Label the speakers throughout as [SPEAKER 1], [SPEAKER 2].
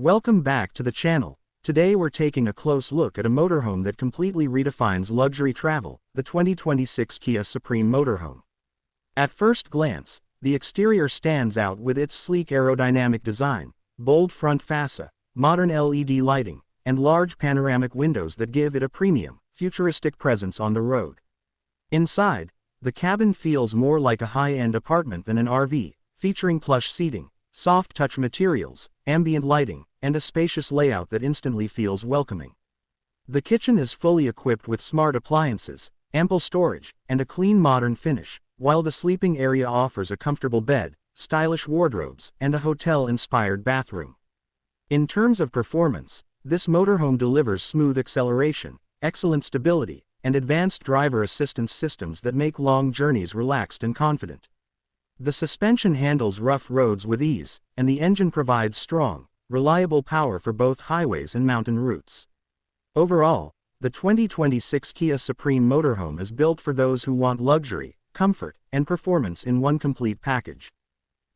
[SPEAKER 1] Welcome back to the channel. Today we're taking a close look at a motorhome that completely redefines luxury travel, the 2026 Kia Supreme Motorhome. At first glance, the exterior stands out with its sleek aerodynamic design, bold front fascia, modern LED lighting, and large panoramic windows that give it a premium, futuristic presence on the road. Inside, the cabin feels more like a high-end apartment than an RV, featuring plush seating, soft touch materials, ambient lighting, and a spacious layout that instantly feels welcoming. The kitchen is fully equipped with smart appliances, ample storage, and a clean modern finish, while the sleeping area offers a comfortable bed, stylish wardrobes, and a hotel-inspired bathroom. In terms of performance, this motorhome delivers smooth acceleration, excellent stability, and advanced driver assistance systems that make long journeys relaxed and confident. The suspension handles rough roads with ease, and the engine provides strong, reliable power for both highways and mountain routes. Overall, the 2026 Kia Supreme Motorhome is built for those who want luxury, comfort, and performance in one complete package.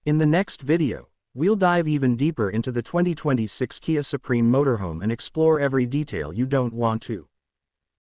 [SPEAKER 1] In the next video, we'll dive even deeper into the 2026 Kia Supreme Motorhome and explore every detail you don't want to